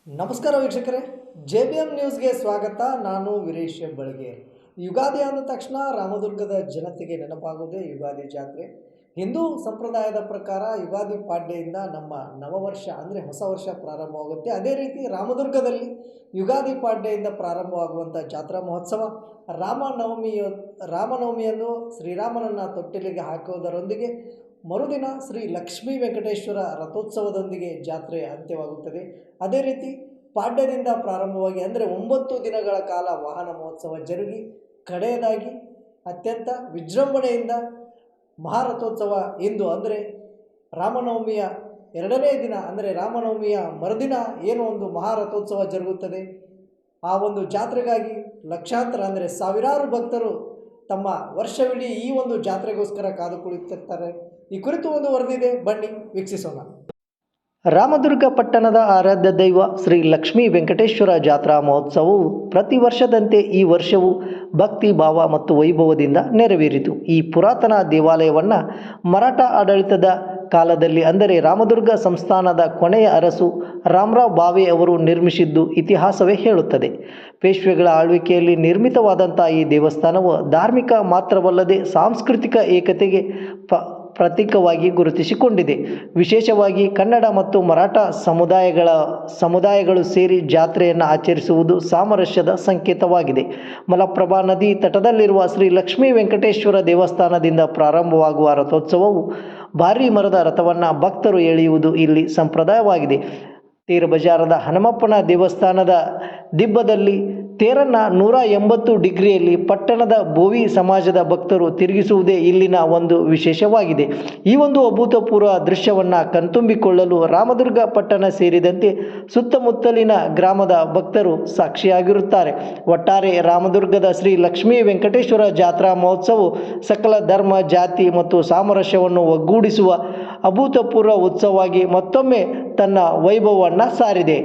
ನಮಸ್ಕಾರ ವೀಕ್ಷಕರೇ, JBM ನ್ಯೂಸ್ಗೆ ಸ್ವಾಗತ. ನಾನು ವೀರೇಶ್ ಹೆಬ್ಬಳ್ಗೆ. ಯುಗಾದಿ ಅಂದ ತಕ್ಷಣ ರಾಮದುರ್ಗದ ಜನತೆಗೆ ನೆನಪಾಗುವುದೇ ಯುಗಾದಿ ಜಾತ್ರೆ. ಹಿಂದೂ ಸಂಪ್ರದಾಯದ ಪ್ರಕಾರ ಯುಗಾದಿ ಪಾಡ್ಯದಿಂದ ನಮ್ಮ ನವವರ್ಷ ಅಂದರೆ ಹೊಸ ವರ್ಷ ಪ್ರಾರಂಭವಾಗುತ್ತೆ. ಅದೇ ರೀತಿ ರಾಮದುರ್ಗದಲ್ಲಿ ಯುಗಾದಿ ಪಾಡ್ಯದಿಂದ ಪ್ರಾರಂಭವಾಗುವಂಥ ಜಾತ್ರಾ ಮಹೋತ್ಸವ ರಾಮನವಮಿಯನ್ನು ಶ್ರೀರಾಮನನ್ನು ತೊಟ್ಟಿಲಿಗೆ ಹಾಕುವುದರೊಂದಿಗೆ ಮರುದಿನ ಶ್ರೀ ಲಕ್ಷ್ಮೀ ವೆಂಕಟೇಶ್ವರ ರಥೋತ್ಸವದೊಂದಿಗೆ ಜಾತ್ರೆ ಅಂತ್ಯವಾಗುತ್ತದೆ. ಅದೇ ರೀತಿ ಪಾಡ್ಯದಿಂದ ಪ್ರಾರಂಭವಾಗಿ ಅಂದರೆ 9 ದಿನಗಳ ಕಾಲ ವಾಹನ ಮಹೋತ್ಸವ ಜರುಗಿ ಕಡೆಯದಾಗಿ ಅತ್ಯಂತ ವಿಜೃಂಭಣೆಯಿಂದ ಮಹಾರಥೋತ್ಸವ ಇಂದು ಅಂದರೆ ರಾಮನವಮಿಯ 2ನೇ ದಿನ ಅಂದರೆ ರಾಮನವಮಿಯ ಮರುದಿನ ಏನು ಒಂದು ಮಹಾರಥೋತ್ಸವ ಜರುಗುತ್ತದೆ. ಆ ಒಂದು ಜಾತ್ರೆಗಾಗಿ ಲಕ್ಷಾಂತರ ಅಂದರೆ ಸಾವಿರಾರು ಭಕ್ತರು ತಮ್ಮ ವರ್ಷವಿಡೀ ಈ ಒಂದು ಜಾತ್ರೆಗೋಸ್ಕರ ಕಾದು ಕುಳಿತಿರ್ತಾರೆ. ಈ ಕುರಿತು ಒಂದು ವರದಿದೆ, ಬನ್ನಿ ವೀಕ್ಷಿಸೋಣ. ರಾಮದುರ್ಗ ಪಟ್ಟಣದ ಆರಾಧ್ಯ ದೈವ ಶ್ರೀ ಲಕ್ಷ್ಮೀ ವೆಂಕಟೇಶ್ವರ ಜಾತ್ರಾ ಮಹೋತ್ಸವವು ಪ್ರತಿ ವರ್ಷದಂತೆ ಈ ವರ್ಷವೂ ಭಕ್ತಿ ಭಾವ ಮತ್ತು ವೈಭವದಿಂದ ನೆರವೇರಿತು. ಈ ಪುರಾತನ ದೇವಾಲಯವನ್ನು ಮರಾಠ ಆಡಳಿತದ ಕಾಲದಲ್ಲಿ ಅಂದರೆ ರಾಮದುರ್ಗ ಸಂಸ್ಥಾನದ ಕೊನೆಯ ಅರಸು ರಾಮರಾವ್ ಭಾವೆ ಅವರು ನಿರ್ಮಿಸಿದ್ದು ಇತಿಹಾಸವೇ ಹೇಳುತ್ತದೆ. ಪೇಶ್ವೆಗಳ ಆಳ್ವಿಕೆಯಲ್ಲಿ ನಿರ್ಮಿತವಾದಂಥ ಈ ದೇವಸ್ಥಾನವು ಧಾರ್ಮಿಕ ಮಾತ್ರವಲ್ಲದೆ ಸಾಂಸ್ಕೃತಿಕ ಏಕತೆಗೆ ಪ್ರತೀಕವಾಗಿ ಗುರುತಿಸಿಕೊಂಡಿದೆ. ವಿಶೇಷವಾಗಿ ಕನ್ನಡ ಮತ್ತು ಮರಾಠ ಸಮುದಾಯಗಳು ಸೇರಿ ಜಾತ್ರೆಯನ್ನು ಆಚರಿಸುವುದು ಸಾಮರಸ್ಯದ ಸಂಕೇತವಾಗಿದೆ. ಮಲಪ್ರಭಾ ನದಿ ತಟದಲ್ಲಿರುವ ಶ್ರೀ ಲಕ್ಷ್ಮೀ ವೆಂಕಟೇಶ್ವರ ದೇವಸ್ಥಾನದಿಂದ ಪ್ರಾರಂಭವಾಗುವ ರಥೋತ್ಸವವು ಭಾರೀ ಮರದ ರಥವನ್ನು ಭಕ್ತರು ಎಳೆಯುವುದು ಇಲ್ಲಿ ಸಂಪ್ರದಾಯವಾಗಿದೆ. ತೇರ ಬಜಾರದ ಹನುಮಪ್ಪನ ದೇವಸ್ಥಾನದ ದಿಬ್ಬದಲ್ಲಿ ತೇರನ್ನು 180 ಡಿಗ್ರಿಯಲ್ಲಿ ಪಟ್ಟಣದ ಬೋವಿ ಸಮಾಜದ ಭಕ್ತರು ತಿರುಗಿಸುವುದೇ ಇಲ್ಲಿನ ಒಂದು ವಿಶೇಷವಾಗಿದೆ. ಈ ಒಂದು ಅಭೂತಪೂರ್ವ ದೃಶ್ಯವನ್ನು ಕಣ್ತುಂಬಿಕೊಳ್ಳಲು ರಾಮದುರ್ಗ ಪಟ್ಟಣ ಸೇರಿದಂತೆ ಸುತ್ತಮುತ್ತಲಿನ ಗ್ರಾಮದ ಭಕ್ತರು ಸಾಕ್ಷಿಯಾಗಿರುತ್ತಾರೆ. ಒಟ್ಟಾರೆ ರಾಮದುರ್ಗದ ಶ್ರೀ ಲಕ್ಷ್ಮೀ ವೆಂಕಟೇಶ್ವರ ಜಾತ್ರಾ ಮಹೋತ್ಸವವು ಸಕಲ ಧರ್ಮ ಜಾತಿ ಮತ್ತು ಸಾಮರಸ್ಯವನ್ನು ಒಗ್ಗೂಡಿಸುವ ಅಭೂತಪೂರ್ವ ಉತ್ಸವವಾಗಿ ಮತ್ತೊಮ್ಮೆ ತನ್ನ ವೈಭವವನ್ನು ಸಾರಿದೆ.